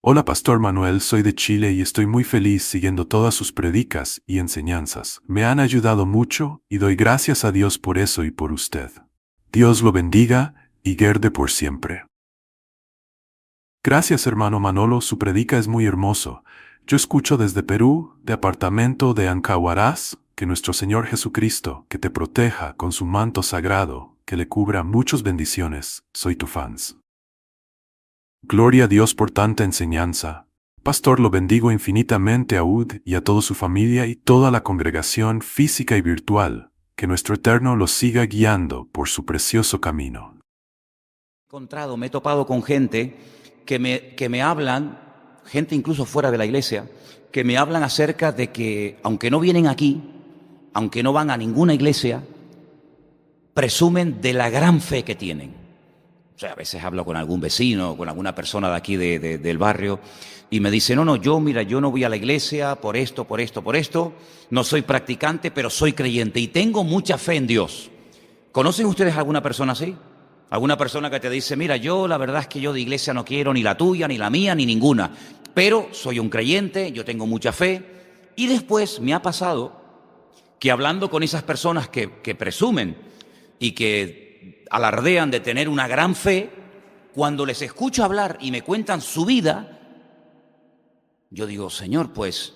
Hola, Pastor Manuel, soy de Chile y estoy muy feliz siguiendo todas sus predicas y enseñanzas. Me han ayudado mucho y doy gracias a Dios por eso y por usted. Dios lo bendiga y guarde por siempre. Gracias, hermano Manolo, su predica es muy hermoso. Yo escucho desde Perú, de apartamento de Ancahuaraz, que nuestro Señor Jesucristo, que te proteja con su manto sagrado, que le cubra muchas bendiciones. Soy tu fans. Gloria a Dios por tanta enseñanza. Pastor, lo bendigo infinitamente a Ud y a toda su familia y toda la congregación física y virtual. Que nuestro Eterno los siga guiando por su precioso camino. Me he topado con gente que me hablan, gente incluso fuera de la iglesia, que me hablan acerca de que, aunque no vienen aquí, aunque no van a ninguna iglesia, presumen de la gran fe que tienen. O sea, a veces hablo con algún vecino, con alguna persona de aquí del barrio, y me dice, no, yo no voy a la iglesia por esto, no soy practicante, pero soy creyente y tengo mucha fe en Dios. ¿Conocen ustedes alguna persona así? Alguna persona que te dice, mira, yo la verdad es que yo de iglesia no quiero ni la tuya, ni la mía, ni ninguna, pero soy un creyente, yo tengo mucha fe. Y después me ha pasado que hablando con esas personas que presumen y que alardean de tener una gran fe, cuando les escucho hablar y me cuentan su vida, yo digo, Señor, pues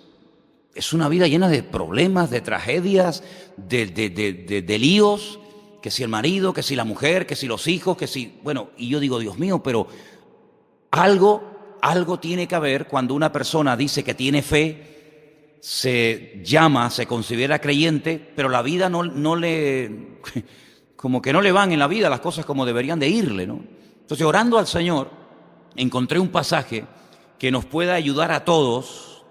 es una vida llena de problemas, de tragedias, de líos, que si el marido, que si la mujer, que si los hijos, que si... Bueno, y yo digo, Dios mío, pero algo tiene que haber cuando una persona dice que tiene fe, se considera creyente, pero la vida no le... como que no le van en la vida las cosas como deberían de irle, ¿no? Entonces, orando al Señor, encontré un pasaje que nos pueda ayudar a todos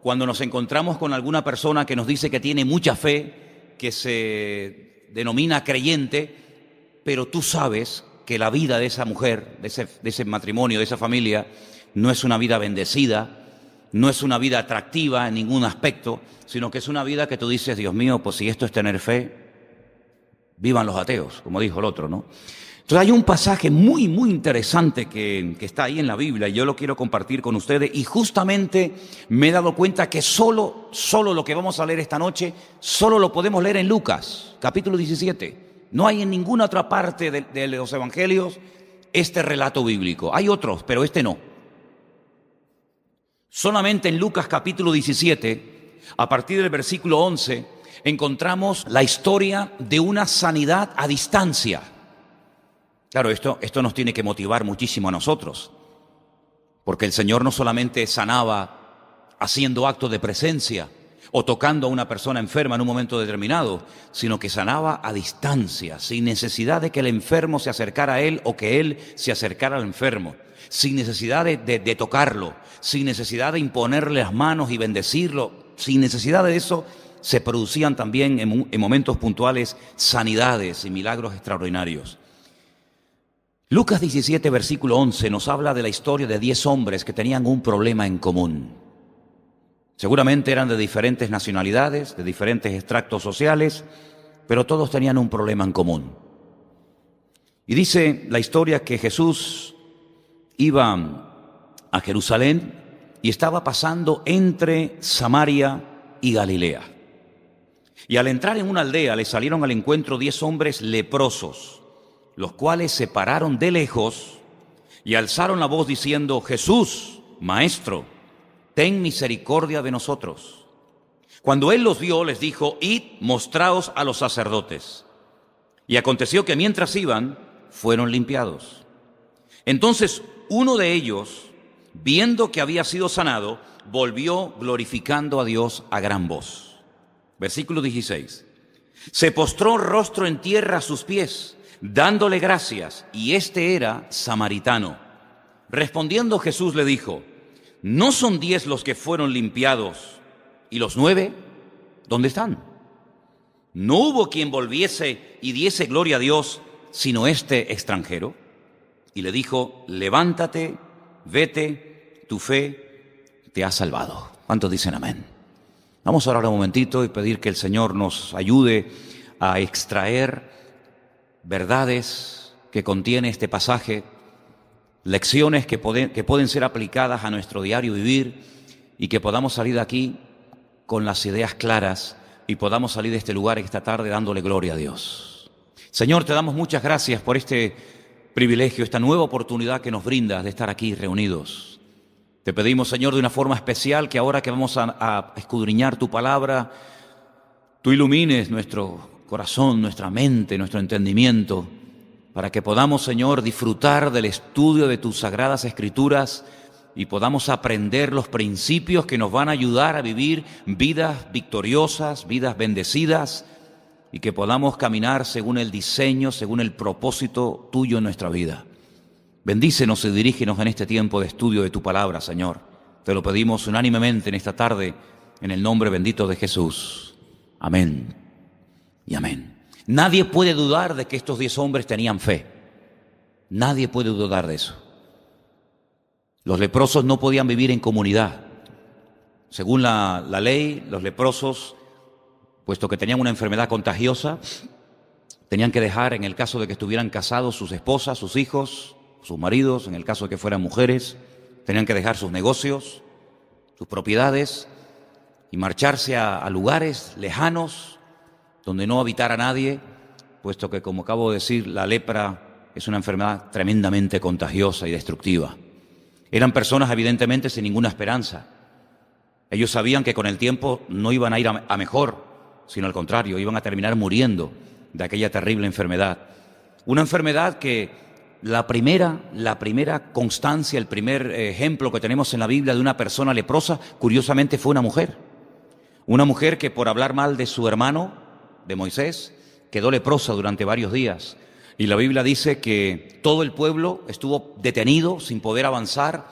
cuando nos encontramos con alguna persona que nos dice que tiene mucha fe, que se denomina creyente, pero tú sabes que la vida de esa mujer, de ese matrimonio, de esa familia, no es una vida bendecida, no es una vida atractiva en ningún aspecto, sino que es una vida que tú dices, Dios mío, pues si esto es tener fe, vivan los ateos, como dijo el otro, ¿no? Entonces hay un pasaje muy interesante que está ahí en la Biblia y yo lo quiero compartir con ustedes y justamente me he dado cuenta que solo lo que vamos a leer esta noche, solo lo podemos leer en Lucas, capítulo 17. No hay en ninguna otra parte de los evangelios este relato bíblico. Hay otros, pero este no. Solamente en Lucas capítulo 17, a partir del versículo 11, encontramos la historia de una sanidad a distancia. Claro, esto nos tiene que motivar muchísimo a nosotros, porque el Señor no solamente sanaba haciendo actos de presencia o tocando a una persona enferma en un momento determinado, sino que sanaba a distancia, sin necesidad de que el enfermo se acercara a Él o que Él se acercara al enfermo, sin necesidad de tocarlo, sin necesidad de imponerle las manos y bendecirlo, sin necesidad de eso. Se producían también en momentos puntuales sanidades y milagros extraordinarios. Lucas 17, versículo 11, nos habla de la historia de 10 hombres que tenían un problema en común. Seguramente eran de diferentes nacionalidades, de diferentes extractos sociales, pero todos tenían un problema en común. Y dice la historia que Jesús iba a Jerusalén y estaba pasando entre Samaria y Galilea. Y al entrar en una aldea le salieron al encuentro 10 hombres leprosos, los cuales se pararon de lejos y alzaron la voz diciendo, Jesús, Maestro, ten misericordia de nosotros. Cuando él los vio, les dijo, id, mostraos a los sacerdotes. Y aconteció que mientras iban, fueron limpiados. Entonces uno de ellos, viendo que había sido sanado, volvió glorificando a Dios a gran voz. Versículo 16. Se postró rostro en tierra a sus pies, dándole gracias, y este era samaritano. Respondiendo Jesús le dijo, ¿no son 10 los que fueron limpiados, y los 9, dónde están? No hubo quien volviese y diese gloria a Dios, sino este extranjero. Y le dijo, levántate, vete, tu fe te ha salvado. ¿Cuántos dicen amén? Vamos a orar un momentito y pedir que el Señor nos ayude a extraer verdades que contiene este pasaje lecciones que pueden ser aplicadas a nuestro diario vivir y que podamos salir de aquí con las ideas claras y podamos salir de este lugar esta tarde dándole gloria a Dios. Señor, te damos muchas gracias por este privilegio, esta nueva oportunidad que nos brindas de estar aquí reunidos. Te pedimos, Señor, de una forma especial que ahora que vamos a escudriñar tu palabra, tú ilumines nuestro corazón, nuestra mente, nuestro entendimiento, para que podamos, Señor, disfrutar del estudio de tus sagradas Escrituras y podamos aprender los principios que nos van a ayudar a vivir vidas victoriosas, vidas bendecidas, y que podamos caminar según el diseño, según el propósito tuyo en nuestra vida. Bendícenos y dirígenos en este tiempo de estudio de tu palabra, Señor. Te lo pedimos unánimemente en esta tarde, en el nombre bendito de Jesús. Amén y amén. Nadie puede dudar de que estos 10 hombres tenían fe. Nadie puede dudar de eso. Los leprosos no podían vivir en comunidad. Según la ley, los leprosos, puesto que tenían una enfermedad contagiosa, tenían que dejar, en el caso de que estuvieran casados, sus esposas, sus hijos, sus maridos, en el caso de que fueran mujeres, tenían que dejar sus negocios, sus propiedades y marcharse a lugares lejanos donde no habitara nadie, puesto que, como acabo de decir, la lepra es una enfermedad tremendamente contagiosa y destructiva. Eran personas evidentemente sin ninguna esperanza. Ellos sabían que con el tiempo no iban a ir a mejor, sino al contrario, iban a terminar muriendo de aquella terrible enfermedad. Una enfermedad que la primera constancia, el primer ejemplo que tenemos en la Biblia de una persona leprosa, curiosamente fue una mujer. Una mujer que por hablar mal de su hermano, de Moisés, quedó leprosa durante varios días. Y la Biblia dice que todo el pueblo estuvo detenido sin poder avanzar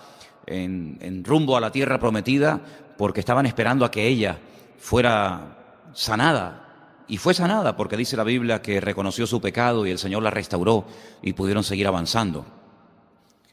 en rumbo a la tierra prometida porque estaban esperando a que ella fuera sanada. Y fue sanada porque dice la Biblia que reconoció su pecado y el Señor la restauró y pudieron seguir avanzando.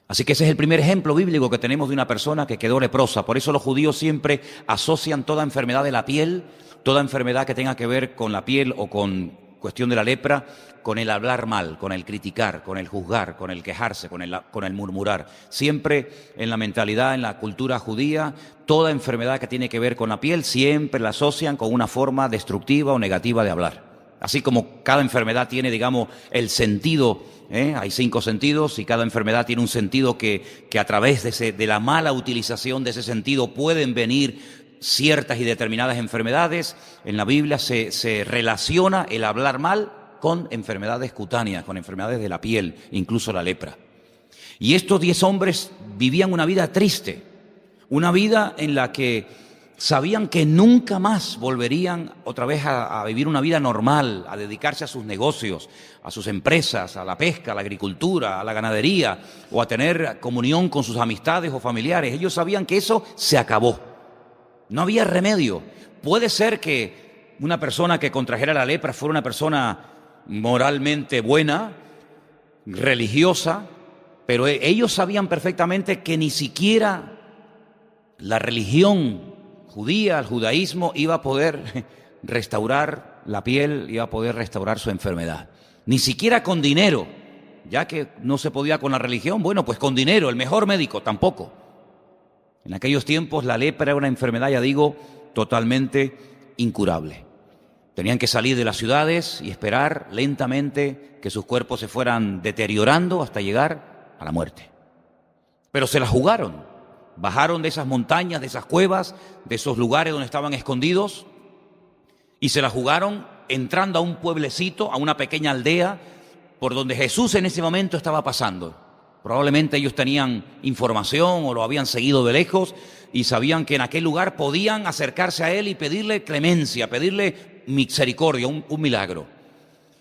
Así que ese es el primer ejemplo bíblico que tenemos de una persona que quedó leprosa. Por eso los judíos siempre asocian toda enfermedad de la piel, toda enfermedad que tenga que ver con la piel o con cuestión de la lepra, con el hablar mal, con el criticar, con el juzgar, con el quejarse, con el murmurar. Siempre en la mentalidad, en la cultura judía, toda enfermedad que tiene que ver con la piel siempre la asocian con una forma destructiva o negativa de hablar. Así como cada enfermedad tiene, digamos, el sentido, hay 5 sentidos y cada enfermedad tiene un sentido que a través de la mala utilización de ese sentido pueden venir ciertas y determinadas enfermedades. En la Biblia se relaciona el hablar mal con enfermedades cutáneas, con enfermedades de la piel, incluso la lepra. Y estos 10 hombres vivían una vida triste, una vida en la que sabían que nunca más volverían otra vez a vivir una vida normal, a dedicarse a sus negocios, a sus empresas, a la pesca, a la agricultura, a la ganadería, o a tener comunión con sus amistades o familiares. Ellos sabían que eso se acabó. No había remedio. Puede ser que una persona que contrajera la lepra fuera una persona moralmente buena, religiosa, pero ellos sabían perfectamente que ni siquiera la religión judía, el judaísmo, iba a poder restaurar la piel, iba a poder restaurar su enfermedad. Ni siquiera con dinero, ya que no se podía con la religión, bueno, pues con dinero, el mejor médico, tampoco. En aquellos tiempos la lepra era una enfermedad, ya digo, totalmente incurable. Tenían que salir de las ciudades y esperar lentamente que sus cuerpos se fueran deteriorando hasta llegar a la muerte. Pero se la jugaron. Bajaron de esas montañas, de esas cuevas, de esos lugares donde estaban escondidos y se la jugaron entrando a un pueblecito, a una pequeña aldea por donde Jesús en ese momento estaba pasando. Probablemente ellos tenían información o lo habían seguido de lejos y sabían que en aquel lugar podían acercarse a él y pedirle clemencia, pedirle misericordia, un milagro.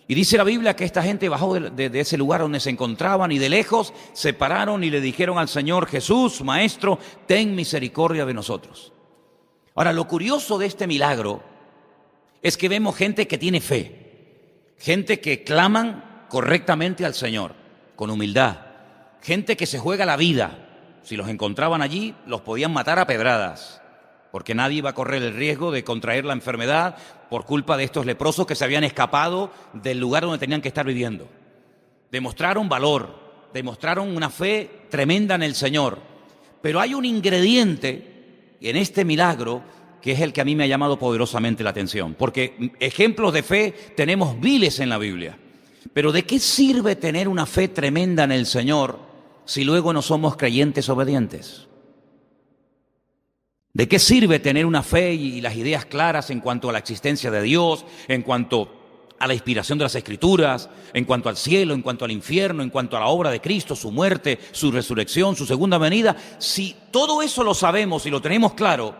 Y dice la Biblia que esta gente bajó de ese lugar donde se encontraban y de lejos se pararon y le dijeron al Señor: Jesús, Maestro, ten misericordia de nosotros. Ahora, lo curioso de este milagro es que vemos gente que tiene fe, gente que claman correctamente al Señor, con humildad, gente que se juega la vida. Si los encontraban allí, los podían matar a pedradas, porque nadie iba a correr el riesgo de contraer la enfermedad por culpa de estos leprosos que se habían escapado del lugar donde tenían que estar viviendo. Demostraron valor, demostraron una fe tremenda en el Señor. Pero hay un ingrediente en este milagro que es el que a mí me ha llamado poderosamente la atención. Porque ejemplos de fe tenemos miles en la Biblia. Pero ¿de qué sirve tener una fe tremenda en el Señor si luego no somos creyentes obedientes? ¿De qué sirve tener una fe y las ideas claras en cuanto a la existencia de Dios, en cuanto a la inspiración de las Escrituras, en cuanto al cielo, en cuanto al infierno, en cuanto a la obra de Cristo, su muerte, su resurrección, su segunda venida? Si todo eso lo sabemos y lo tenemos claro,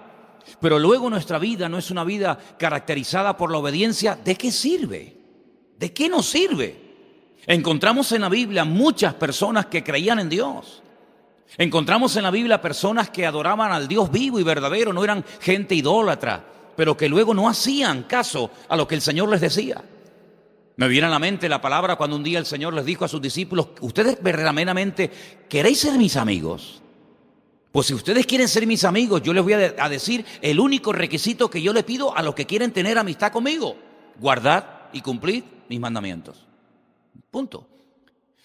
pero luego nuestra vida no es una vida caracterizada por la obediencia, ¿de qué sirve? ¿De qué nos sirve? Encontramos en la Biblia muchas personas que creían en Dios. Encontramos en la Biblia personas que adoraban al Dios vivo y verdadero, no eran gente idólatra, pero que luego no hacían caso a lo que el Señor les decía. Me viene a la mente la palabra cuando un día el Señor les dijo a sus discípulos: ¿ustedes verdaderamente queréis ser mis amigos? Pues si ustedes quieren ser mis amigos, yo les voy a decir el único requisito que yo le pido a los que quieren tener amistad conmigo: guardad y cumplid mis mandamientos. Punto.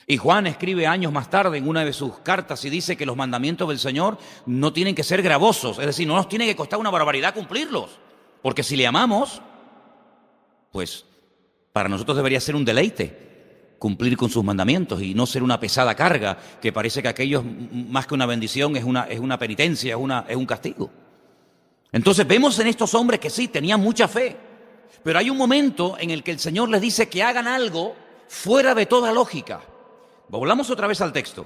Y Juan escribe años más tarde en una de sus cartas y dice que los mandamientos del Señor no tienen que ser gravosos, es decir, no nos tiene que costar una barbaridad cumplirlos, porque si le amamos, pues para nosotros debería ser un deleite cumplir con sus mandamientos y no ser una pesada carga que parece que aquello más que una bendición es una penitencia, es un castigo. Entonces vemos en estos hombres que sí, tenían mucha fe, pero hay un momento en el que el Señor les dice que hagan algo fuera de toda lógica. Volvamos otra vez al texto.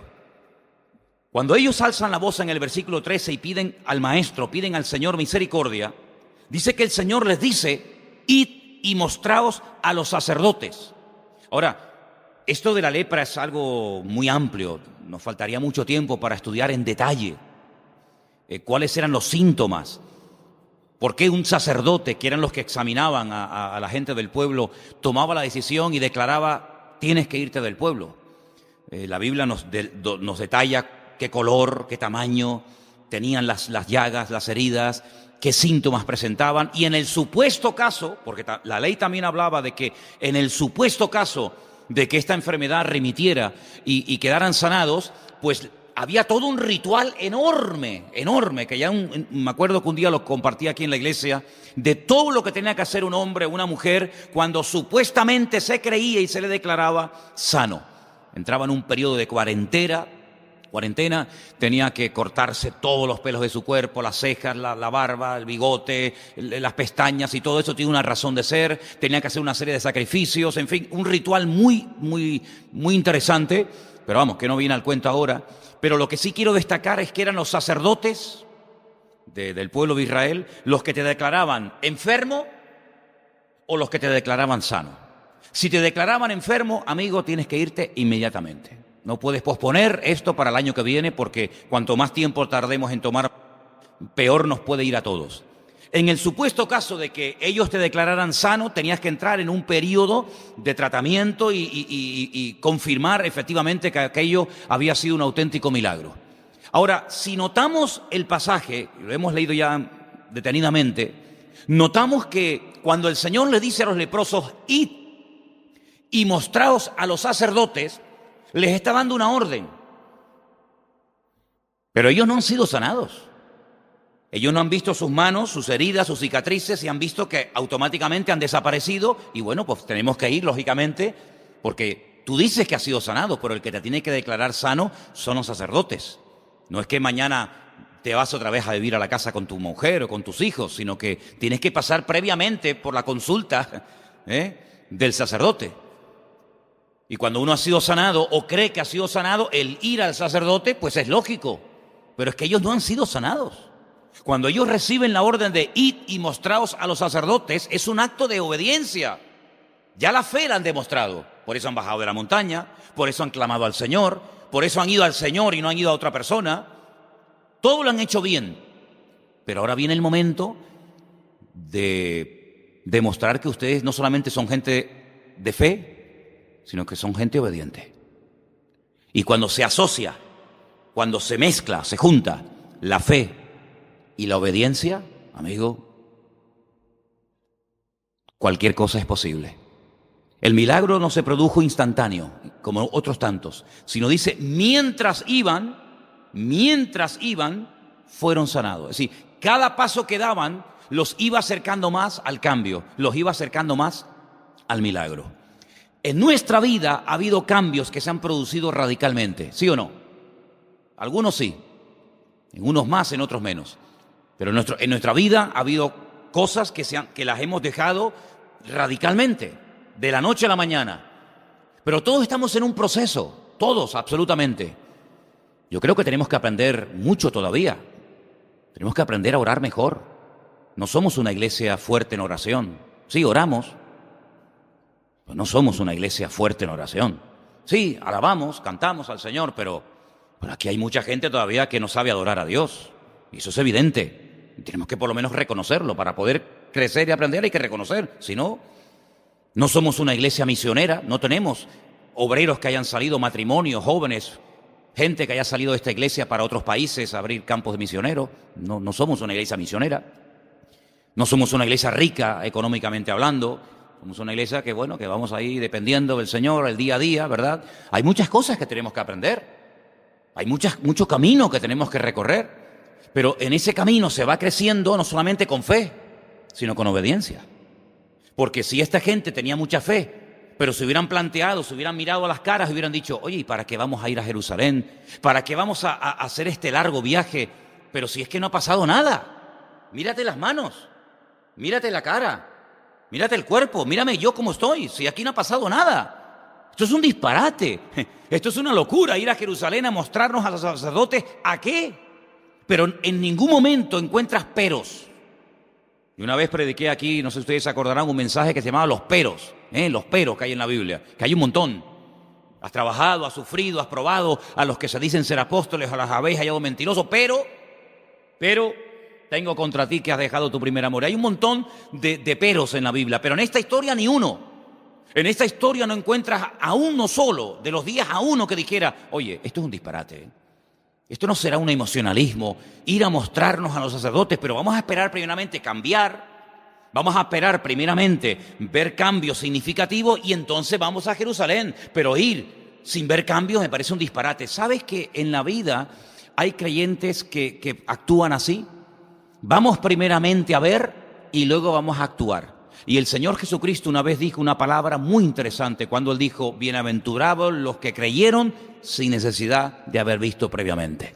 Cuando ellos alzan la voz en el versículo 13 y piden al Maestro, piden al Señor misericordia, dice que el Señor les dice: id y mostraos a los sacerdotes. Ahora, esto de la lepra es algo muy amplio. Nos faltaría mucho tiempo para estudiar en detalle cuáles eran los síntomas. ¿Por qué un sacerdote, que eran los que examinaban a la gente del pueblo, tomaba la decisión y declaraba: tienes que irte del pueblo? La Biblia nos detalla qué color, qué tamaño tenían las llagas, las heridas, qué síntomas presentaban. Y en el supuesto caso, porque la ley también hablaba de que en el supuesto caso de que esta enfermedad remitiera y quedaran sanados, pues había todo un ritual enorme, que ya me acuerdo que un día lo compartí aquí en la iglesia, de todo lo que tenía que hacer un hombre o una mujer cuando supuestamente se creía y se le declaraba sano. Entraba en un periodo de cuarentena, tenía que cortarse todos los pelos de su cuerpo, las cejas, la barba, el bigote, las pestañas, y todo eso tiene una razón de ser. Tenía que hacer una serie de sacrificios, en fin, un ritual muy interesante, pero vamos, que no viene al cuento ahora. Pero lo que sí quiero destacar es que eran los sacerdotes del pueblo de Israel los que te declaraban enfermo o los que te declaraban sano. Si te declaraban enfermo, amigo, tienes que irte inmediatamente. No puedes posponer esto para el año que viene, porque cuanto más tiempo tardemos en tomar, peor nos puede ir a todos. En el supuesto caso de que ellos te declararan sano, tenías que entrar en un periodo de tratamiento y confirmar efectivamente que aquello había sido un auténtico milagro. Ahora, si notamos el pasaje, lo hemos leído ya detenidamente, notamos que cuando el Señor le dice a los leprosos: id y mostraos a los sacerdotes, les está dando una orden. Pero ellos no han sido sanados. Ellos no han visto sus manos, sus heridas, sus cicatrices, y han visto que automáticamente han desaparecido. Y bueno, pues tenemos que ir, lógicamente, porque tú dices que has sido sanado, pero el que te tiene que declarar sano son los sacerdotes. No es que mañana te vas otra vez a vivir a la casa con tu mujer o con tus hijos, sino que tienes que pasar previamente por la consulta del sacerdote. Y cuando uno ha sido sanado o cree que ha sido sanado, el ir al sacerdote pues es lógico. Pero es que ellos no han sido sanados. Cuando ellos reciben la orden de id y mostraos a los sacerdotes, es un acto de obediencia. Ya la fe la han demostrado. Por eso han bajado de la montaña, por eso han clamado al Señor, por eso han ido al Señor y no han ido a otra persona. Todo lo han hecho bien. Pero ahora viene el momento de demostrar que ustedes no solamente son gente de fe, sino que son gente obediente. Y cuando se asocia, cuando se mezcla, se junta la fe y la obediencia, amigo, cualquier cosa es posible. El milagro no se produjo instantáneo, como otros tantos, sino dice, mientras iban, fueron sanados. Es decir, cada paso que daban los iba acercando más al cambio, los iba acercando más al milagro. En nuestra vida ha habido cambios que se han producido radicalmente, ¿sí o no? Algunos sí, en unos más, en otros menos. Pero en nuestra vida ha habido cosas que las hemos dejado radicalmente, de la noche a la mañana. Pero todos estamos en un proceso, todos, absolutamente. Yo creo que tenemos que aprender mucho todavía. Tenemos que aprender a orar mejor. No somos una iglesia fuerte en oración. Sí, oramos, pero no somos una iglesia fuerte en oración. Sí, alabamos, cantamos al Señor, pero aquí hay mucha gente todavía que no sabe adorar a Dios. Y eso es evidente. Y tenemos que por lo menos reconocerlo. Para poder crecer y aprender hay que reconocer. Si no, no somos una iglesia misionera. No tenemos obreros que hayan salido, matrimonios, jóvenes, gente que haya salido de esta iglesia para otros países a abrir campos de misioneros. No somos una iglesia misionera. No somos una iglesia rica económicamente hablando. Somos una iglesia que vamos ahí dependiendo del Señor el día a día, ¿verdad? Hay muchas cosas que tenemos que aprender. Hay mucho camino que tenemos que recorrer. Pero en ese camino se va creciendo no solamente con fe, sino con obediencia. Porque si esta gente tenía mucha fe, pero se hubieran planteado, se hubieran mirado a las caras, hubieran dicho, oye, ¿y para qué vamos a ir a Jerusalén? ¿Para qué vamos a hacer este largo viaje? Pero si es que no ha pasado nada. Mírate las manos, mírate la cara, mírate el cuerpo, mírame yo cómo estoy, si aquí no ha pasado nada. Esto es un disparate, esto es una locura, ir a Jerusalén a mostrarnos a los sacerdotes, ¿a qué? Pero en ningún momento encuentras peros. Y una vez prediqué aquí, no sé si ustedes se acordarán, un mensaje que se llamaba los peros que hay en la Biblia, que hay un montón. Has trabajado, has sufrido, has probado a los que se dicen ser apóstoles, a las habéis hallado mentirosos, pero tengo contra ti que has dejado tu primer amor. Hay un montón de peros en la Biblia, pero en esta historia ni uno. En esta historia no encuentras a uno solo, de los 10 a uno que dijera, oye, esto es un disparate, Esto no será un emocionalismo, ir a mostrarnos a los sacerdotes, pero vamos a esperar primeramente cambiar, vamos a esperar primeramente ver cambios significativos y entonces vamos a Jerusalén. Pero ir sin ver cambios me parece un disparate. ¿Sabes que en la vida hay creyentes que actúan así? Vamos primeramente a ver y luego vamos a actuar. Y el Señor Jesucristo una vez dijo una palabra muy interesante cuando Él dijo, bienaventurados los que creyeron sin necesidad de haber visto previamente.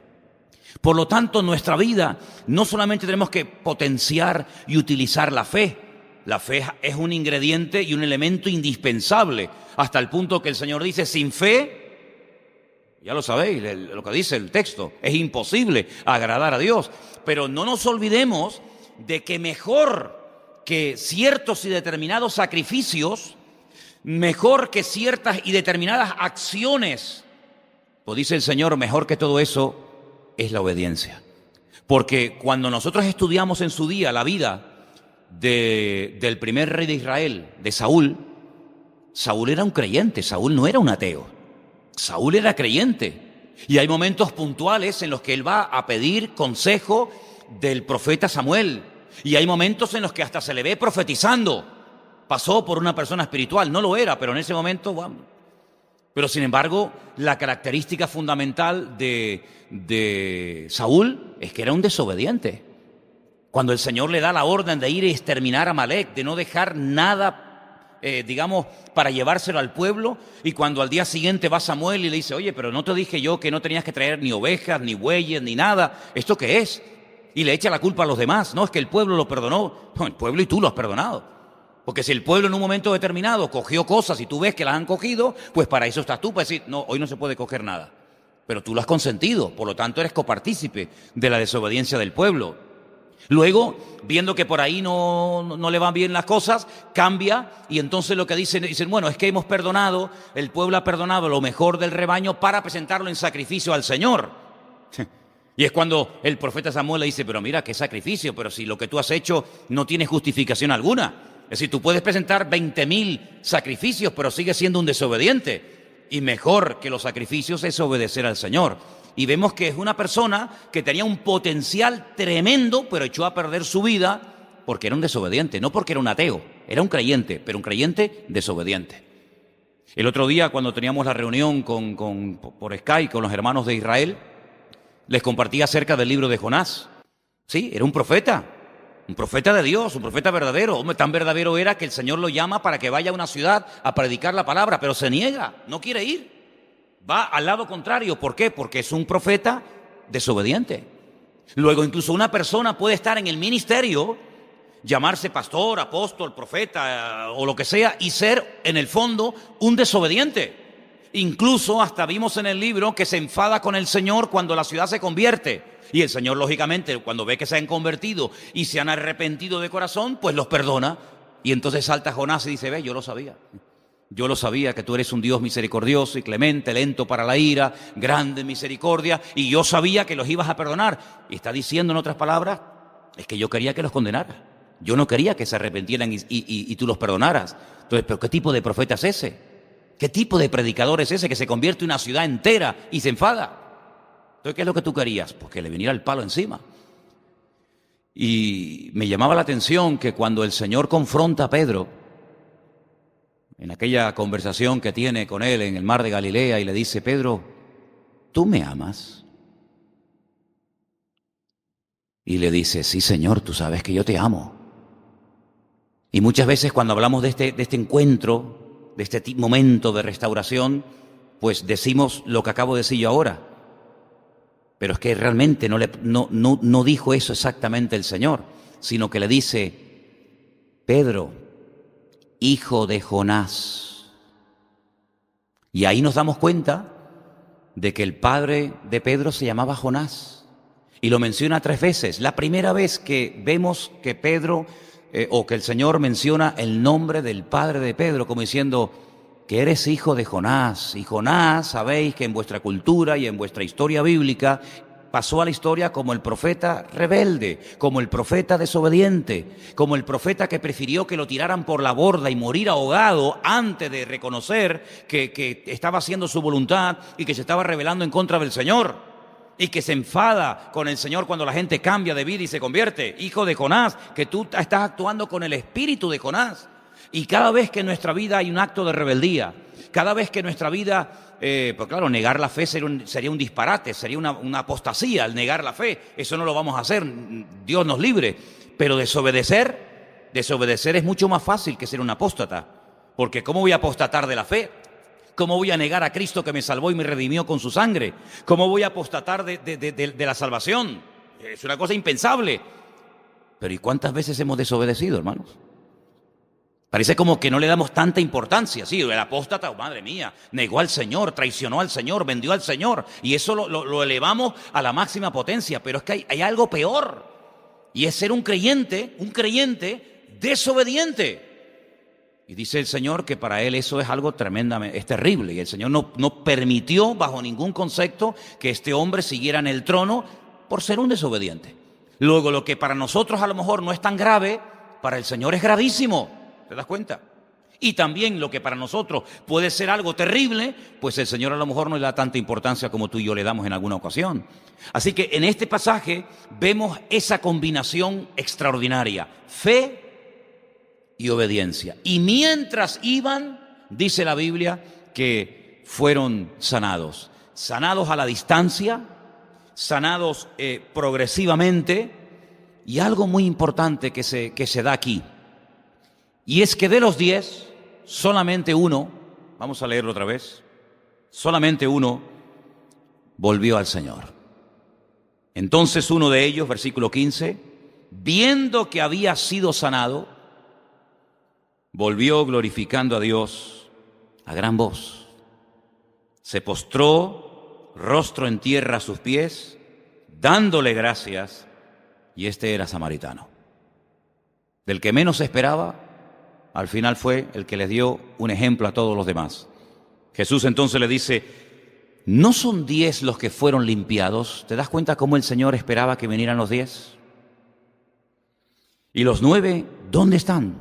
Por lo tanto, en nuestra vida no solamente tenemos que potenciar y utilizar la fe es un ingrediente y un elemento indispensable, hasta el punto que el Señor dice, sin fe, ya lo sabéis, lo que dice el texto, es imposible agradar a Dios. Pero no nos olvidemos de que mejor que ciertos y determinados sacrificios, mejor que ciertas y determinadas acciones, pues dice el Señor, mejor que todo eso es la obediencia. Porque cuando nosotros estudiamos en su día la vida del primer rey de Israel, de Saúl era un creyente, Saúl no era un ateo, Saúl era creyente. Y hay momentos puntuales en los que él va a pedir consejo del profeta Samuel. Y hay momentos en los que hasta se le ve profetizando. Pasó por una persona espiritual, no lo era, pero en ese momento, bueno. Pero sin embargo, la característica fundamental de Saúl es que era un desobediente. Cuando el Señor le da la orden de ir y exterminar a Amalek, de no dejar nada, para llevárselo al pueblo, y cuando al día siguiente va Samuel y le dice, oye, pero no te dije yo que no tenías que traer ni ovejas, ni bueyes, ni nada, ¿esto qué es? Y le echa la culpa a los demás. No, es que el pueblo lo perdonó. No, el pueblo y tú lo has perdonado. Porque si el pueblo en un momento determinado cogió cosas y tú ves que las han cogido, pues para eso estás tú, para decir, no, hoy no se puede coger nada. Pero tú lo has consentido, por lo tanto eres copartícipe de la desobediencia del pueblo. Luego, viendo que por ahí no le van bien las cosas, cambia y entonces lo que dicen, bueno, es que hemos perdonado, el pueblo ha perdonado lo mejor del rebaño para presentarlo en sacrificio al Señor. Y es cuando el profeta Samuel le dice, pero mira, qué sacrificio, pero si lo que tú has hecho no tiene justificación alguna. Es decir, tú puedes presentar 20.000 sacrificios, pero sigues siendo un desobediente. Y mejor que los sacrificios es obedecer al Señor. Y vemos que es una persona que tenía un potencial tremendo, pero echó a perder su vida porque era un desobediente, no porque era un ateo, era un creyente, pero un creyente desobediente. El otro día, cuando teníamos la reunión por Skype con los hermanos de Israel, les compartí acerca del libro de Jonás. Sí, era un profeta de Dios, un profeta verdadero. Hombre, tan verdadero era que el Señor lo llama para que vaya a una ciudad a predicar la palabra, pero se niega, no quiere ir. Va al lado contrario. ¿Por qué? Porque es un profeta desobediente. Luego, incluso una persona puede estar en el ministerio, llamarse pastor, apóstol, profeta o lo que sea, y ser en el fondo un desobediente. Incluso hasta vimos en el libro que se enfada con el Señor cuando la ciudad se convierte. Y el Señor, lógicamente, cuando ve que se han convertido y se han arrepentido de corazón, pues los perdona. Y entonces salta Jonás y dice: ve, yo lo sabía. Yo lo sabía que tú eres un Dios misericordioso y clemente, lento para la ira, grande en misericordia, y yo sabía que los ibas a perdonar. Y está diciendo, en otras palabras, es que yo quería que los condenaras. Yo no quería que se arrepintieran y tú los perdonaras. Entonces, ¿pero qué tipo de profeta es ese? ¿Qué tipo de predicador es ese que se convierte en una ciudad entera y se enfada? Entonces, ¿qué es lo que tú querías? Pues que le viniera el palo encima. Y me llamaba la atención que cuando el Señor confronta a Pedro, en aquella conversación que tiene con él en el mar de Galilea, y le dice: Pedro, ¿tú me amas? Y le dice: sí, Señor, tú sabes que yo te amo. Y muchas veces cuando hablamos de este encuentro, de este momento de restauración, pues decimos lo que acabo de decir yo ahora. Pero es que realmente no dijo eso exactamente el Señor, sino que le dice: Pedro, hijo de Jonás. Y ahí nos damos cuenta de que el padre de Pedro se llamaba Jonás. Y lo menciona 3 veces. La primera vez que vemos que Pedro, o que el Señor menciona el nombre del padre de Pedro, como diciendo que eres hijo de Jonás. Y Jonás, sabéis que en vuestra cultura y en vuestra historia bíblica, pasó a la historia como el profeta rebelde, como el profeta desobediente, como el profeta que prefirió que lo tiraran por la borda y morir ahogado antes de reconocer que estaba haciendo su voluntad y que se estaba rebelando en contra del Señor, y que se enfada con el Señor cuando la gente cambia de vida y se convierte. Hijo de Jonás, que tú estás actuando con el espíritu de Jonás. Y cada vez que en nuestra vida hay un acto de rebeldía, cada vez que en nuestra vida, pues claro, negar la fe sería un disparate, sería una apostasía el negar la fe. Eso no lo vamos a hacer, Dios nos libre. Pero desobedecer es mucho más fácil que ser un apóstata. Porque ¿cómo voy a apostatar de la fe? ¿Cómo voy a negar a Cristo que me salvó y me redimió con su sangre? ¿Cómo voy a apostatar de la salvación? Es una cosa impensable. Pero ¿y cuántas veces hemos desobedecido, hermanos? Parece como que no le damos tanta importancia. Sí, el apóstata, oh, madre mía, negó al Señor, traicionó al Señor, vendió al Señor. Y eso lo elevamos a la máxima potencia. Pero es que hay algo peor. Y es ser un creyente desobediente. Y dice el Señor que para Él eso es algo tremendamente, es terrible. Y el Señor no permitió bajo ningún concepto que este hombre siguiera en el trono por ser un desobediente. Luego, lo que para nosotros a lo mejor no es tan grave, para el Señor es gravísimo. ¿Te das cuenta? Y también lo que para nosotros puede ser algo terrible, pues el Señor a lo mejor no le da tanta importancia como tú y yo le damos en alguna ocasión. Así que en este pasaje vemos esa combinación extraordinaria: fe y obediencia. Y mientras iban, dice la Biblia, que fueron sanados. Sanados a la distancia, sanados progresivamente. Y algo muy importante que se da aquí. Y es que de los 10, solamente uno, vamos a leerlo otra vez, solamente uno volvió al Señor. Entonces uno de ellos, versículo 15, viendo que había sido sanado, volvió glorificando a Dios a gran voz. Se postró, rostro en tierra a sus pies, dándole gracias, y este era samaritano. Del que menos se esperaba, al final fue el que les dio un ejemplo a todos los demás. Jesús entonces le dice: ¿no son 10 los que fueron limpiados? ¿Te das cuenta cómo el Señor esperaba que vinieran los 10? ¿Y los 9 dónde están?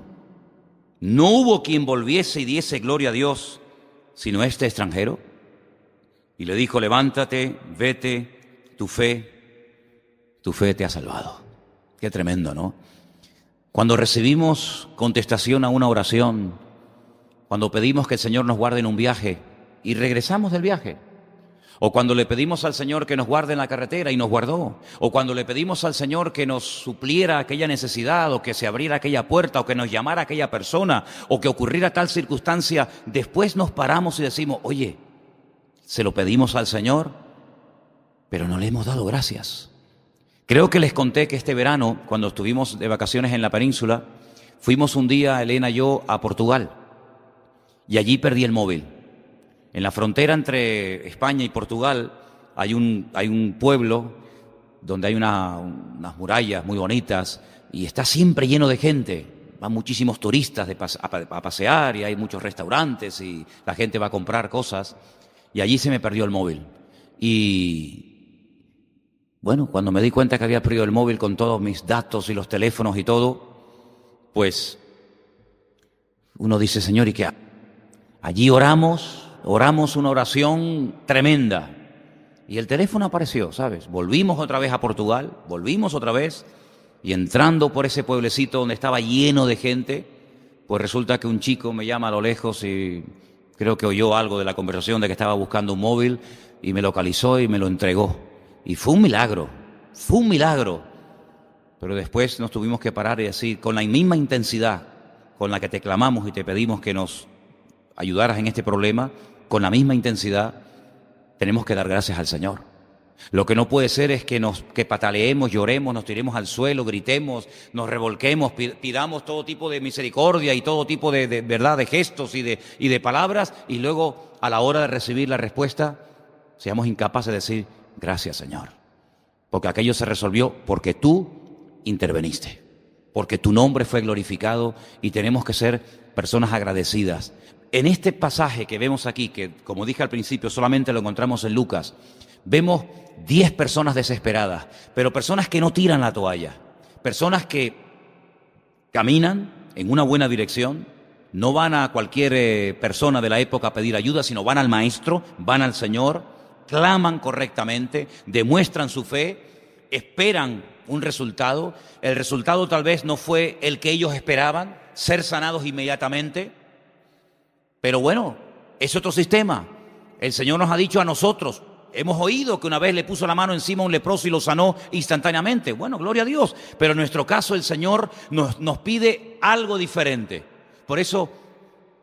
¿No hubo quien volviese y diese gloria a Dios, sino este extranjero? Y le dijo: levántate, vete, tu fe te ha salvado. Qué tremendo, ¿no? Cuando recibimos contestación a una oración, Cuando pedimos que el Señor nos guarde en un viaje y regresamos del viaje. O cuando le pedimos al Señor que nos guarde en la carretera y nos guardó. O cuando le pedimos al Señor que nos supliera aquella necesidad, o que se abriera aquella puerta, o que nos llamara aquella persona, o que ocurriera tal circunstancia, después nos paramos y decimos, oye, se lo pedimos al Señor, pero no le hemos dado gracias. Creo que les conté que este verano, cuando estuvimos de vacaciones en la península, fuimos un día, Elena y yo, a Portugal. Y allí perdí el móvil. En la frontera entre España y Portugal hay un pueblo donde hay unas murallas muy bonitas y está siempre lleno de gente. Van muchísimos turistas a pasear y hay muchos restaurantes y la gente va a comprar cosas. Y allí se me perdió el móvil. Y bueno, cuando me di cuenta que había perdido el móvil con todos mis datos y los teléfonos y todo, pues uno dice, Señor, ¿y qué hago? Allí oramos una oración tremenda y el teléfono apareció, ¿sabes? Volvimos otra vez a Portugal, volvimos otra vez y entrando por ese pueblecito donde estaba lleno de gente, pues resulta que un chico me llama a lo lejos y creo que oyó algo de la conversación de que estaba buscando un móvil y me localizó y me lo entregó. Y fue un milagro. Pero después nos tuvimos que parar y decir, con la misma intensidad con la que te clamamos y te pedimos que nos ayudaras en este problema, con la misma intensidad tenemos que dar gracias al Señor. Lo que no puede ser es que pataleemos, lloremos, nos tiremos al suelo, gritemos, nos revolquemos, pidamos todo tipo de misericordia y todo tipo de verdad, de gestos y de palabras, y luego a la hora de recibir la respuesta seamos incapaces de decir gracias, Señor, porque aquello se resolvió porque tú interveniste, porque tu nombre fue glorificado y tenemos que ser personas agradecidas. En este pasaje que vemos aquí, que como dije al principio solamente lo encontramos en Lucas, vemos 10 personas desesperadas, pero personas que no tiran la toalla, personas que caminan en una buena dirección, no van a cualquier persona de la época a pedir ayuda, sino van al Maestro, van al Señor, claman correctamente, demuestran su fe, esperan un resultado. El resultado tal vez no fue el que ellos esperaban, ser sanados inmediatamente, pero bueno, es otro sistema. El Señor nos ha dicho a nosotros, hemos oído que una vez le puso la mano encima a un leproso y lo sanó instantáneamente. Bueno, gloria a Dios, pero en nuestro caso el Señor nos pide algo diferente. Por eso,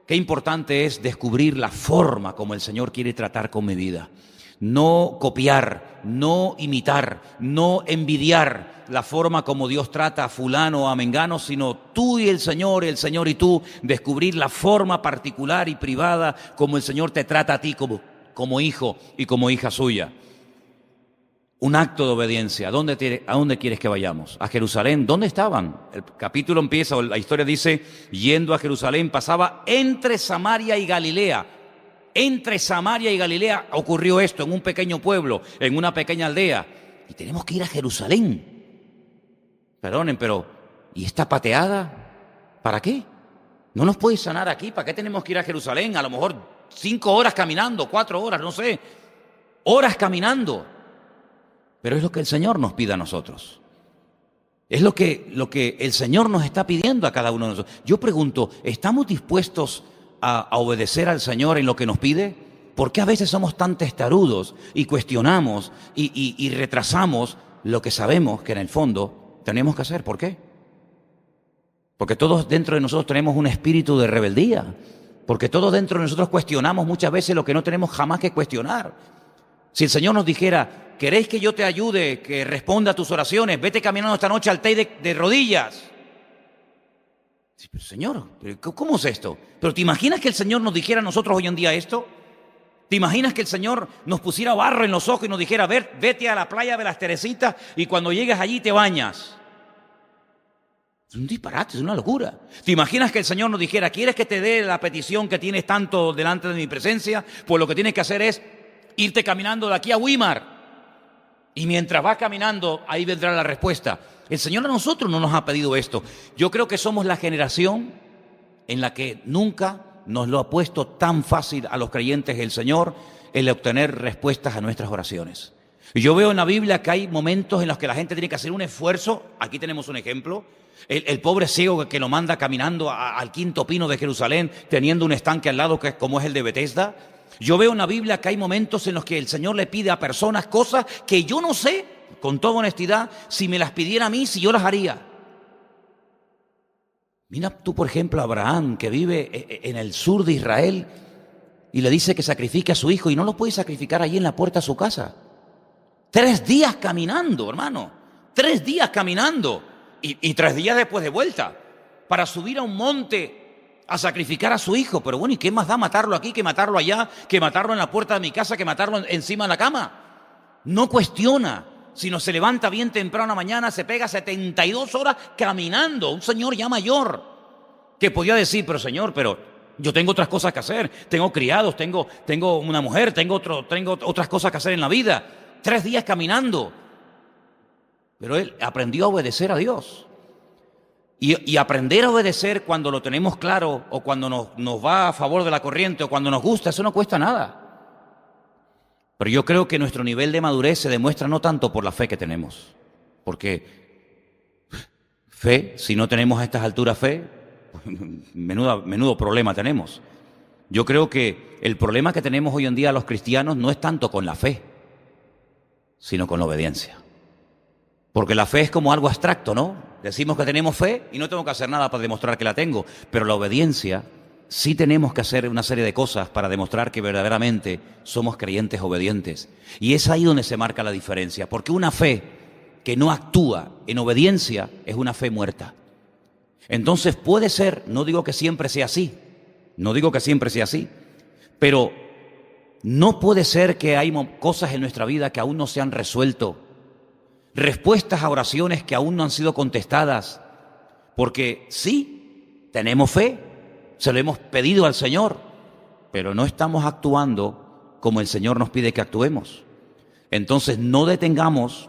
qué importante es descubrir la forma como el Señor quiere tratar con mi vida. No copiar, no imitar, no envidiar la forma como Dios trata a fulano o a mengano, sino tú y el Señor y tú, descubrir la forma particular y privada como el Señor te trata a ti como hijo y como hija suya. Un acto de obediencia. ¿A dónde quieres que vayamos? ¿A Jerusalén? ¿Dónde estaban? El capítulo empieza, o la historia dice, yendo a Jerusalén, pasaba entre Samaria y Galilea. Entre Samaria y Galilea ocurrió esto, en un pequeño pueblo, en una pequeña aldea. Y tenemos que ir a Jerusalén. Perdonen, pero ¿y esta pateada? ¿Para qué? ¿No nos puede sanar aquí? ¿Para qué tenemos que ir a Jerusalén? A lo mejor 5 horas caminando, 4 horas, no sé. Horas caminando. Pero es lo que el Señor nos pide a nosotros. Es lo que el Señor nos está pidiendo a cada uno de nosotros. Yo pregunto, ¿estamos dispuestos a obedecer al Señor en lo que nos pide? ¿Por qué a veces somos tan testarudos y cuestionamos y retrasamos lo que sabemos que en el fondo tenemos que hacer? ¿Por qué? Porque todos dentro de nosotros tenemos un espíritu de rebeldía. Porque todos dentro de nosotros cuestionamos muchas veces lo que no tenemos jamás que cuestionar. Si el Señor nos dijera, ¿queréis que yo te ayude, que responda a tus oraciones? Vete caminando esta noche al Teide de rodillas. Sí, pero Señor, ¿cómo es esto? ¿Pero te imaginas que el Señor nos dijera a nosotros hoy en día esto? ¿Te imaginas que el Señor nos pusiera barro en los ojos y nos dijera, vete a la playa de las Teresitas y cuando llegues allí te bañas? Es un disparate, es una locura. ¿Te imaginas que el Señor nos dijera, ¿quieres que te dé la petición que tienes tanto delante de mi presencia? Pues lo que tienes que hacer es irte caminando de aquí a Weimar. Y mientras vas caminando, ahí vendrá la respuesta. El Señor a nosotros no nos ha pedido esto. Yo creo que somos la generación en la que nunca nos lo ha puesto tan fácil a los creyentes el Señor el obtener respuestas a nuestras oraciones. Y yo veo en la Biblia que hay momentos en los que la gente tiene que hacer un esfuerzo. Aquí tenemos un ejemplo. El pobre ciego que lo manda caminando al quinto pino de Jerusalén, teniendo un estanque al lado que como es el de Betesda. Yo veo en la Biblia que hay momentos en los que el Señor le pide a personas cosas que yo no sé, con toda honestidad, si me las pidiera a mí, si yo las haría. Mira tú, por ejemplo, a Abraham, que vive en el sur de Israel, y le dice que sacrifique a su hijo, y no lo puede sacrificar allí en la puerta de su casa. 3 días caminando, hermano. 3 días caminando. Y 3 días después de vuelta. Para subir a un monte a sacrificar a su hijo. Pero bueno, ¿y qué más da matarlo aquí que matarlo allá? Que matarlo en la puerta de mi casa, que matarlo encima de la cama. No cuestiona. Sino se levanta bien temprano a la mañana, se pega 72 horas caminando. Un señor ya mayor. Que podía decir, pero señor, pero yo tengo otras cosas que hacer. Tengo criados, tengo una mujer, tengo otras cosas que hacer en la vida. 3 días caminando. Pero él aprendió a obedecer a Dios. Y aprender a obedecer cuando lo tenemos claro, o cuando nos va a favor de la corriente, o cuando nos gusta, eso no cuesta nada. Pero yo creo que nuestro nivel de madurez se demuestra no tanto por la fe que tenemos. Porque fe, si no tenemos a estas alturas fe, menudo problema tenemos. Yo creo que el problema que tenemos hoy en día los cristianos no es tanto con la fe, sino con la obediencia. Porque la fe es como algo abstracto, ¿no? Decimos que tenemos fe y no tengo que hacer nada para demostrar que la tengo. Pero la obediencia, sí tenemos que hacer una serie de cosas para demostrar que verdaderamente somos creyentes obedientes. Y es ahí donde se marca la diferencia. Porque una fe que no actúa en obediencia es una fe muerta. Entonces puede ser, no digo que siempre sea así, pero no puede ser que hay cosas en nuestra vida que aún no se han resuelto, respuestas a oraciones que aún no han sido contestadas, porque sí, tenemos fe, se lo hemos pedido al Señor, pero no estamos actuando como el Señor nos pide que actuemos. Entonces no detengamos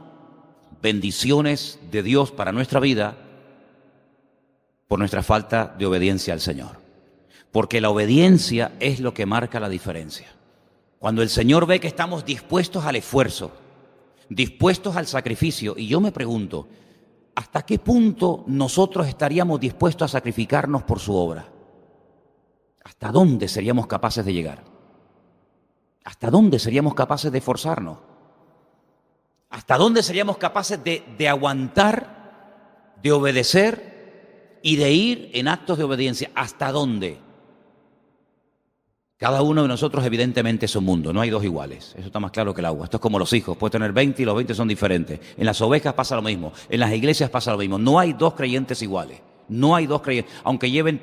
bendiciones de Dios para nuestra vida por nuestra falta de obediencia al Señor, porque la obediencia es lo que marca la diferencia. Cuando el Señor ve que estamos dispuestos al esfuerzo, dispuestos al sacrificio, y yo me pregunto, ¿hasta qué punto nosotros estaríamos dispuestos a sacrificarnos por su obra? ¿Hasta dónde seríamos capaces de llegar? ¿Hasta dónde seríamos capaces de esforzarnos? ¿Hasta dónde seríamos capaces de aguantar, de obedecer y de ir en actos de obediencia? ¿Hasta dónde? Cada uno de nosotros evidentemente es un mundo, no hay dos iguales, eso está más claro que el agua. Esto es como los hijos, puedes tener 20 y los 20 son diferentes. En las ovejas pasa lo mismo, en las iglesias pasa lo mismo, no hay 2 creyentes iguales. No hay 2 creyentes, aunque lleven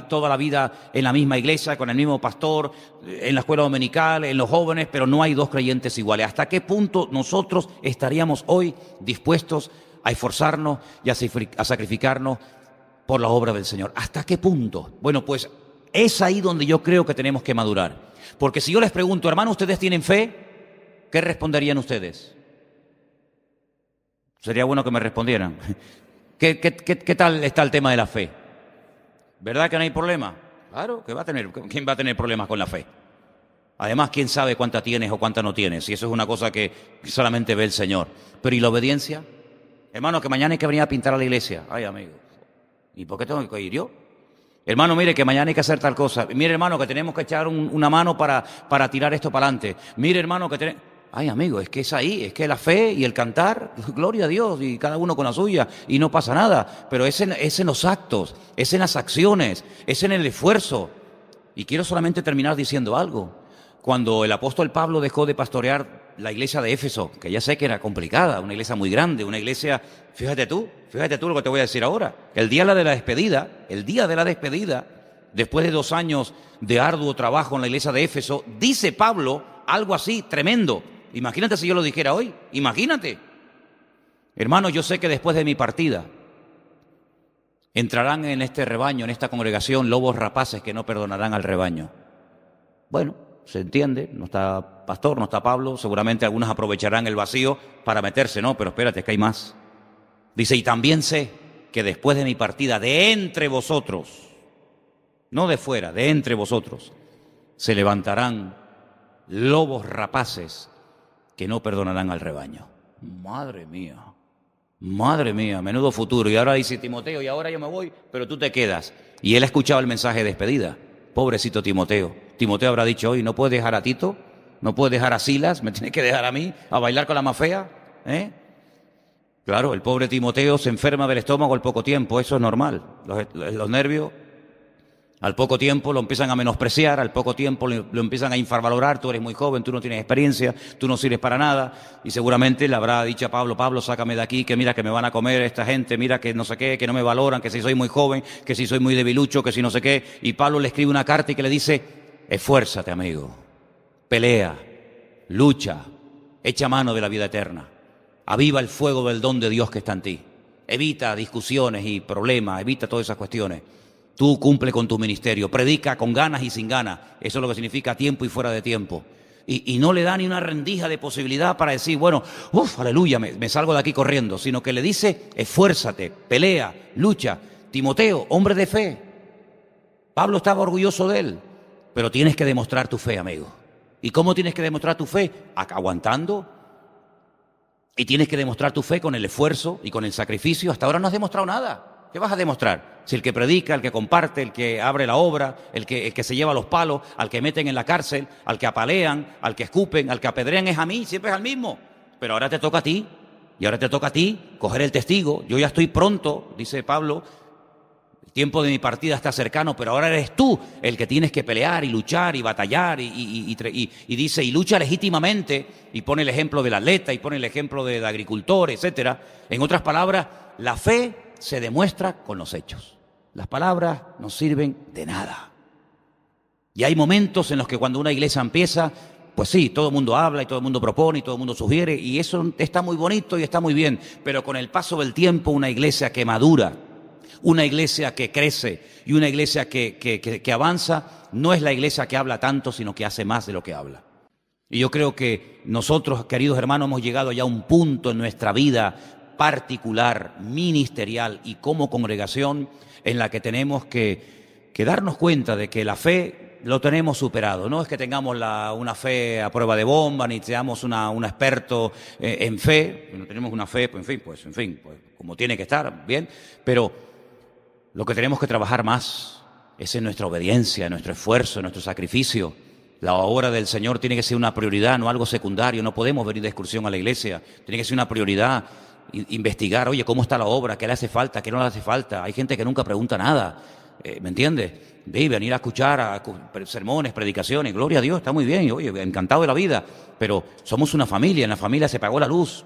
toda la vida en la misma iglesia, con el mismo pastor, en la escuela dominical, en los jóvenes, pero no hay 2 creyentes iguales. ¿Hasta qué punto nosotros estaríamos hoy dispuestos a esforzarnos y a sacrificarnos por la obra del Señor? ¿Hasta qué punto? Bueno, pues es ahí donde yo creo que tenemos que madurar. Porque si yo les pregunto, hermano, ¿ustedes tienen fe? ¿Qué responderían ustedes? Sería bueno que me respondieran. ¿Qué tal está el tema de la fe? ¿Verdad que no hay problema? Claro, ¿quién va a tener problemas con la fe? Además, ¿quién sabe cuánta tienes o cuánta no tienes? Y eso es una cosa que solamente ve el Señor. Pero ¿y la obediencia? Hermano, que mañana hay que venir a pintar a la iglesia. Ay, amigo, ¿y por qué tengo que ir yo? Hermano, mire, que mañana hay que hacer tal cosa. Mire, hermano, que tenemos que echar una mano para tirar esto para adelante. Mire, hermano, que tenemos... Ay, amigo, es que es ahí, es que la fe y el cantar, gloria a Dios, y cada uno con la suya, y no pasa nada. Pero es en los actos, es en las acciones, es en el esfuerzo. Y quiero solamente terminar diciendo algo. Cuando el apóstol Pablo dejó de pastorear la iglesia de Éfeso, que ya sé que era complicada, una iglesia muy grande, una iglesia, fíjate tú lo que te voy a decir ahora. El día de la despedida, después de 2 años de arduo trabajo en la iglesia de Éfeso, dice Pablo algo así tremendo. Imagínate si yo lo dijera hoy, imagínate. Hermano, yo sé que después de mi partida entrarán en este rebaño, en esta congregación, lobos rapaces que no perdonarán al rebaño. Bueno, se entiende, no está pastor, no está Pablo, seguramente algunos aprovecharán el vacío para meterse, no, pero espérate, es que hay más. Dice, y también sé que después de mi partida, de entre vosotros, no de fuera, de entre vosotros, se levantarán lobos rapaces que no perdonarán al rebaño. Madre mía, menudo futuro. Y ahora dice Timoteo, y ahora yo me voy, pero tú te quedas. Y él ha escuchado el mensaje de despedida. Pobrecito Timoteo. Timoteo habrá dicho, hoy no puedes dejar a Tito, no puedes dejar a Silas, me tienes que dejar a mí a bailar con la más fea, ¿eh? Claro, el pobre Timoteo se enferma del estómago al poco tiempo, eso es normal. Los nervios, al poco tiempo lo empiezan a menospreciar, al poco tiempo lo empiezan a infravalorar, tú eres muy joven, tú no tienes experiencia, tú no sirves para nada, y seguramente le habrá dicho a Pablo, Pablo, sácame de aquí, que mira que me van a comer esta gente, mira que no sé qué, que no me valoran, que si soy muy joven, que si soy muy debilucho, que si no sé qué, y Pablo le escribe una carta y que le dice, esfuérzate, amigo, pelea, lucha, echa mano de la vida eterna. Aviva el fuego del don de Dios que está en ti. Evita discusiones y problemas, evita todas esas cuestiones. Tú cumple con tu ministerio, predica con ganas y sin ganas. Eso es lo que significa tiempo y fuera de tiempo. Y no le da ni una rendija de posibilidad para decir, bueno, aleluya, me salgo de aquí corriendo. Sino que le dice, esfuérzate, pelea, lucha. Timoteo, hombre de fe. Pablo estaba orgulloso de él. Pero tienes que demostrar tu fe, amigo. ¿Y cómo tienes que demostrar tu fe? Aguantando. Y tienes que demostrar tu fe con el esfuerzo y con el sacrificio. Hasta ahora no has demostrado nada. ¿Qué vas a demostrar? Si el que predica, el que comparte, el que abre la obra, el que se lleva los palos, al que meten en la cárcel, al que apalean, al que escupen, al que apedrean es a mí, siempre es al mismo. Pero ahora te toca a ti, y ahora te toca a ti coger el testigo. Yo ya estoy pronto, dice Pablo, el tiempo de mi partida está cercano, pero ahora eres tú el que tienes que pelear y luchar y batallar y dice, y lucha legítimamente, y pone el ejemplo del atleta, y pone el ejemplo del agricultor, etcétera. En otras palabras, la fe se demuestra con los hechos. Las palabras no sirven de nada. Y hay momentos en los que cuando una iglesia empieza, pues sí, todo el mundo habla y todo el mundo propone y todo el mundo sugiere, y eso está muy bonito y está muy bien, pero con el paso del tiempo una iglesia que madura, una iglesia que crece y una iglesia que avanza, no es la iglesia que habla tanto, sino que hace más de lo que habla. Y yo creo que nosotros, queridos hermanos, hemos llegado ya a un punto en nuestra vida particular, ministerial y como congregación en la que tenemos que darnos cuenta de que la fe lo tenemos superado. No es que tengamos una fe a prueba de bomba, ni seamos un experto en fe, no tenemos una fe, pues como tiene que estar, bien, pero lo que tenemos que trabajar más es en nuestra obediencia, en nuestro esfuerzo, en nuestro sacrificio. La obra del Señor tiene que ser una prioridad, no algo secundario. No podemos venir de excursión a la iglesia, tiene que ser una prioridad. Investigar, oye, ¿cómo está la obra? ¿Qué le hace falta? ¿Qué no le hace falta? Hay gente que nunca pregunta nada, ¿me entiendes? Venir a escuchar sermones, predicaciones, gloria a Dios, está muy bien, oye, encantado de la vida, pero somos una familia, en la familia se pagó la luz,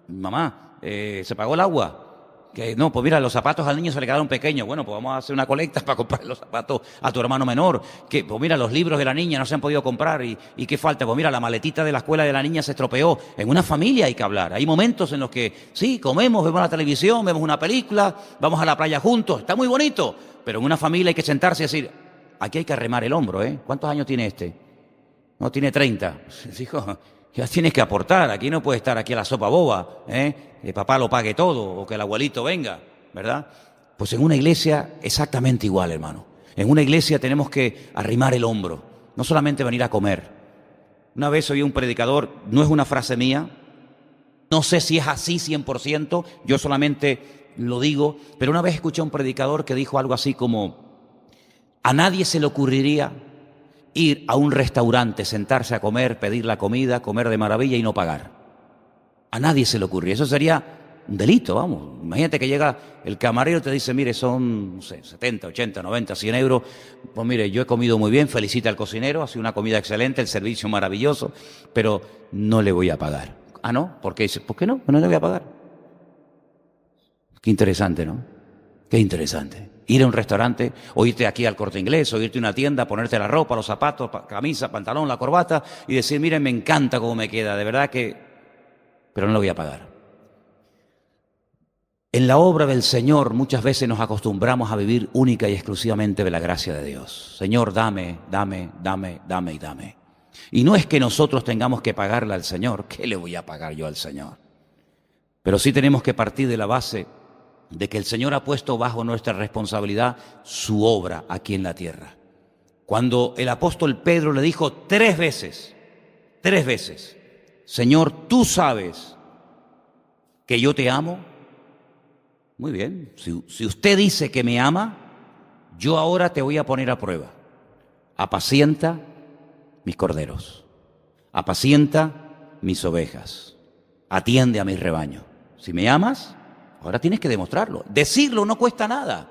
mamá, se pagó el agua, que no, pues mira, los zapatos al niño se le quedaron pequeños, bueno, pues vamos a hacer una colecta para comprar los zapatos a tu hermano menor, que pues mira, los libros de la niña no se han podido comprar, y ¿qué falta? Pues mira, la maletita de la escuela de la niña se estropeó. En una familia hay que hablar, hay momentos en los que sí, comemos, vemos la televisión, vemos una película, vamos a la playa juntos, está muy bonito, pero en una familia hay que sentarse y decir, aquí hay que arremar el hombro, ¿eh? ¿Cuántos años tiene este? No, tiene 30. Hijo, ya tienes que aportar, aquí no puede estar aquí a la sopa boba, que papá lo pague todo o que el abuelito venga, ¿verdad? Pues en una iglesia exactamente igual, hermano. En una iglesia tenemos que arrimar el hombro, no solamente venir a comer. Una vez oí un predicador, no es una frase mía, no sé si es así 100%, yo solamente lo digo, pero una vez escuché a un predicador que dijo algo así como, a nadie se le ocurriría ir a un restaurante, sentarse a comer, pedir la comida, comer de maravilla y no pagar. A nadie se le ocurriría. Eso sería un delito, vamos. Imagínate que llega el camarero y te dice, mire, son, no sé, 70, 80, 90, 100 euros. Pues mire, yo he comido muy bien, felicita al cocinero, ha sido una comida excelente, el servicio maravilloso, pero no le voy a pagar. Ah, ¿no? ¿Por qué? ¿Por qué no? No le voy a pagar. Qué interesante, ¿no? Qué interesante. Ir a un restaurante, o irte aquí al Corte Inglés, o irte a una tienda, ponerte la ropa, los zapatos, camisa, pantalón, la corbata, y decir, miren, me encanta cómo me queda, de verdad que... pero no lo voy a pagar. En la obra del Señor muchas veces nos acostumbramos a vivir única y exclusivamente de la gracia de Dios. Señor, dame, dame, dame, dame y dame. Y no es que nosotros tengamos que pagarle al Señor. ¿Qué le voy a pagar yo al Señor? Pero sí tenemos que partir de la base de que el Señor ha puesto bajo nuestra responsabilidad su obra aquí en la tierra. Cuando el apóstol Pedro le dijo 3 veces, Señor, tú sabes que yo te amo. Muy bien, si usted dice que me ama, yo ahora te voy a poner a prueba. Apacienta mis corderos, apacienta mis ovejas, atiende a mi rebaño. Si me amas, ahora tienes que demostrarlo. Decirlo no cuesta nada.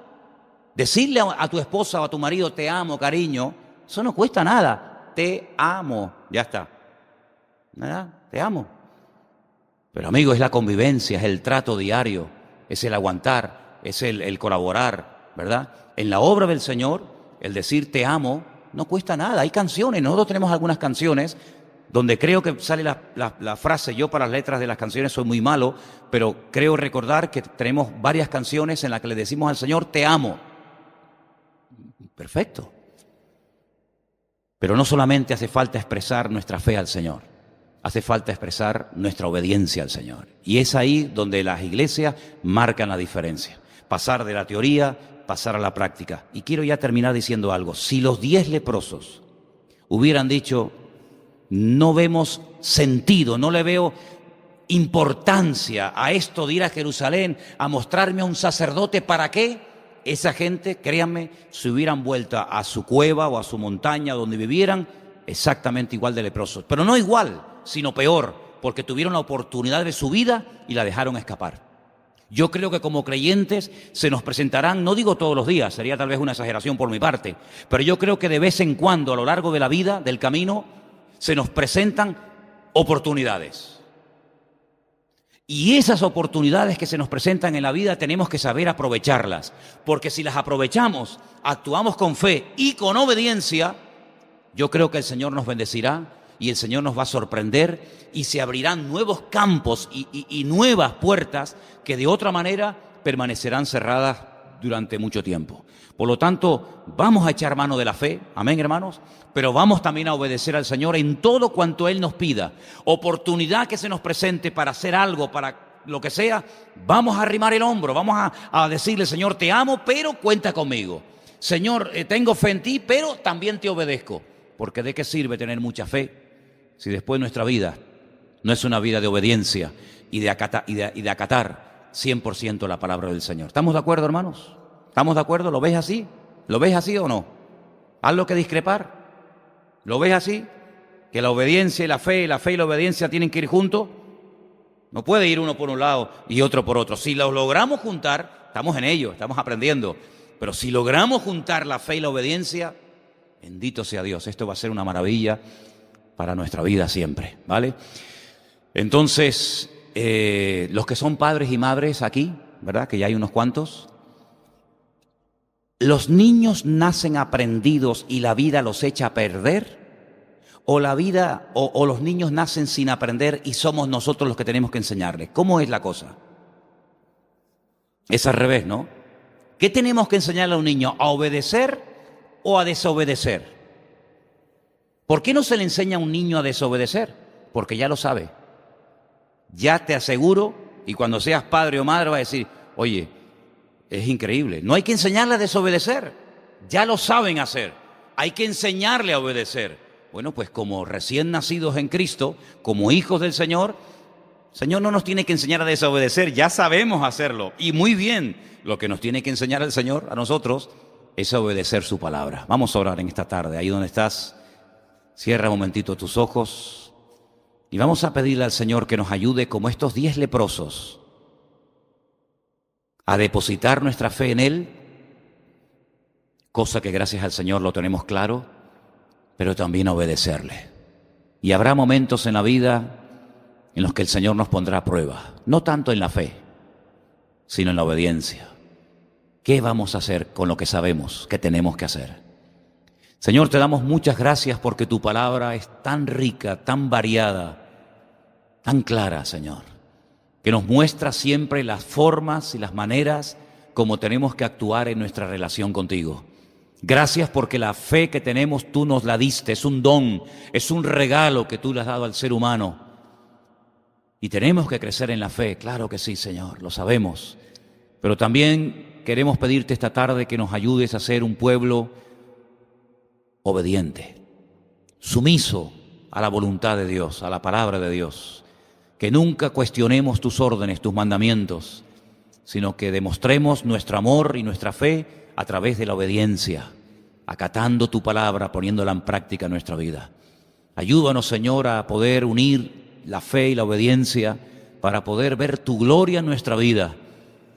Decirle a tu esposa o a tu marido, te amo, cariño, eso no cuesta nada. Te amo, ya está. ¿Verdad? Te amo. Pero amigo, es la convivencia, es el trato diario, es el aguantar, es el colaborar, ¿verdad? En la obra del Señor, el decir te amo no cuesta nada. Hay canciones, nosotros tenemos algunas canciones donde creo que sale la frase, yo para las letras de las canciones soy muy malo, pero creo recordar que tenemos varias canciones en las que le decimos al Señor te amo. Perfecto. Pero no solamente hace falta expresar nuestra fe al Señor, hace falta expresar nuestra obediencia al Señor. Y es ahí donde las iglesias marcan la diferencia. Pasar de la teoría, pasar a la práctica. Y quiero ya terminar diciendo algo. Si los 10 leprosos hubieran dicho, no vemos sentido, no le veo importancia a esto de ir a Jerusalén a mostrarme a un sacerdote, ¿para qué? Esa gente, créanme, se hubieran vuelto a su cueva o a su montaña donde vivieran exactamente igual de leprosos. Pero no igual, sino peor, porque tuvieron la oportunidad de su vida y la dejaron escapar. Yo creo que como creyentes se nos presentarán, no digo todos los días, sería tal vez una exageración por mi parte, pero yo creo que de vez en cuando a lo largo de la vida, del camino, se nos presentan oportunidades. Y esas oportunidades que se nos presentan en la vida tenemos que saber aprovecharlas, porque si las aprovechamos, actuamos con fe y con obediencia, yo creo que el Señor nos bendecirá y el Señor nos va a sorprender y se abrirán nuevos campos y nuevas puertas que de otra manera permanecerán cerradas durante mucho tiempo. Por lo tanto, vamos a echar mano de la fe, amén, hermanos, pero vamos también a obedecer al Señor en todo cuanto Él nos pida. Oportunidad que se nos presente para hacer algo, para lo que sea, vamos a arrimar el hombro, vamos a decirle, Señor, te amo, pero cuenta conmigo. Señor, tengo fe en ti, pero también te obedezco. Porque ¿de qué sirve tener mucha fe si después nuestra vida no es una vida de obediencia y de acatar 100% la palabra del Señor? ¿Estamos de acuerdo, hermanos? ¿Estamos de acuerdo? ¿Lo ves así? ¿Lo ves así o no? ¿Algo que discrepar? ¿Lo ves así? ¿Que la obediencia y la fe y la obediencia tienen que ir juntos? No puede ir uno por un lado y otro por otro. Si los logramos juntar, estamos en ello, estamos aprendiendo. Pero si logramos juntar la fe y la obediencia, bendito sea Dios, esto va a ser una maravilla para nuestra vida siempre, ¿vale? Entonces, los que son padres y madres aquí, ¿verdad? Que ya hay unos cuantos. ¿Los niños nacen aprendidos y la vida los echa a perder? ¿O la vida o los niños nacen sin aprender y somos nosotros los que tenemos que enseñarles? ¿Cómo es la cosa? Es al revés, ¿no? ¿Qué tenemos que enseñarle a un niño? ¿A obedecer o a desobedecer? ¿Por qué no se le enseña a un niño a desobedecer? Porque ya lo sabe. Ya te aseguro, y cuando seas padre o madre vas a decir, oye, es increíble, no hay que enseñarle a desobedecer, ya lo saben hacer, hay que enseñarle a obedecer. Bueno, pues como recién nacidos en Cristo, como hijos del Señor, el Señor no nos tiene que enseñar a desobedecer, ya sabemos hacerlo, y muy bien, lo que nos tiene que enseñar el Señor a nosotros es a obedecer su palabra. Vamos a orar en esta tarde, ahí donde estás, cierra un momentito tus ojos, y vamos a pedirle al Señor que nos ayude como estos 10 leprosos, a depositar nuestra fe en Él, cosa que gracias al Señor lo tenemos claro, pero también a obedecerle. Y habrá momentos en la vida en los que el Señor nos pondrá a prueba, no tanto en la fe, sino en la obediencia. ¿Qué vamos a hacer con lo que sabemos que tenemos que hacer? Señor, te damos muchas gracias porque tu palabra es tan rica, tan variada, tan clara, Señor, que nos muestra siempre las formas y las maneras como tenemos que actuar en nuestra relación contigo. Gracias porque la fe que tenemos tú nos la diste, es un don, es un regalo que tú le has dado al ser humano. Y tenemos que crecer en la fe, claro que sí, Señor, lo sabemos. Pero también queremos pedirte esta tarde que nos ayudes a ser un pueblo obediente, sumiso a la voluntad de Dios, a la palabra de Dios. Que nunca cuestionemos tus órdenes, tus mandamientos, sino que demostremos nuestro amor y nuestra fe a través de la obediencia, acatando tu palabra, poniéndola en práctica en nuestra vida. Ayúdanos, Señor, a poder unir la fe y la obediencia para poder ver tu gloria en nuestra vida.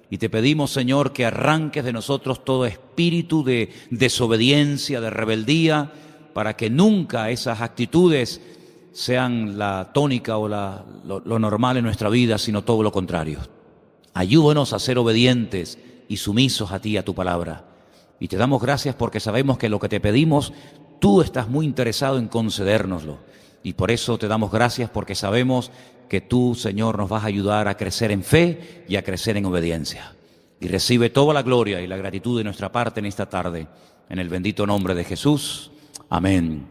Y te pedimos, Señor, que arranques de nosotros todo espíritu de desobediencia, de rebeldía, para que nunca esas actitudes sean la tónica o lo normal en nuestra vida, sino todo lo contrario. Ayúdanos a ser obedientes y sumisos a ti, a tu palabra. Y te damos gracias porque sabemos que lo que te pedimos, tú estás muy interesado en concedérnoslo. Y por eso te damos gracias porque sabemos que tú, Señor, nos vas a ayudar a crecer en fe y a crecer en obediencia. Y recibe toda la gloria y la gratitud de nuestra parte en esta tarde, en el bendito nombre de Jesús. Amén.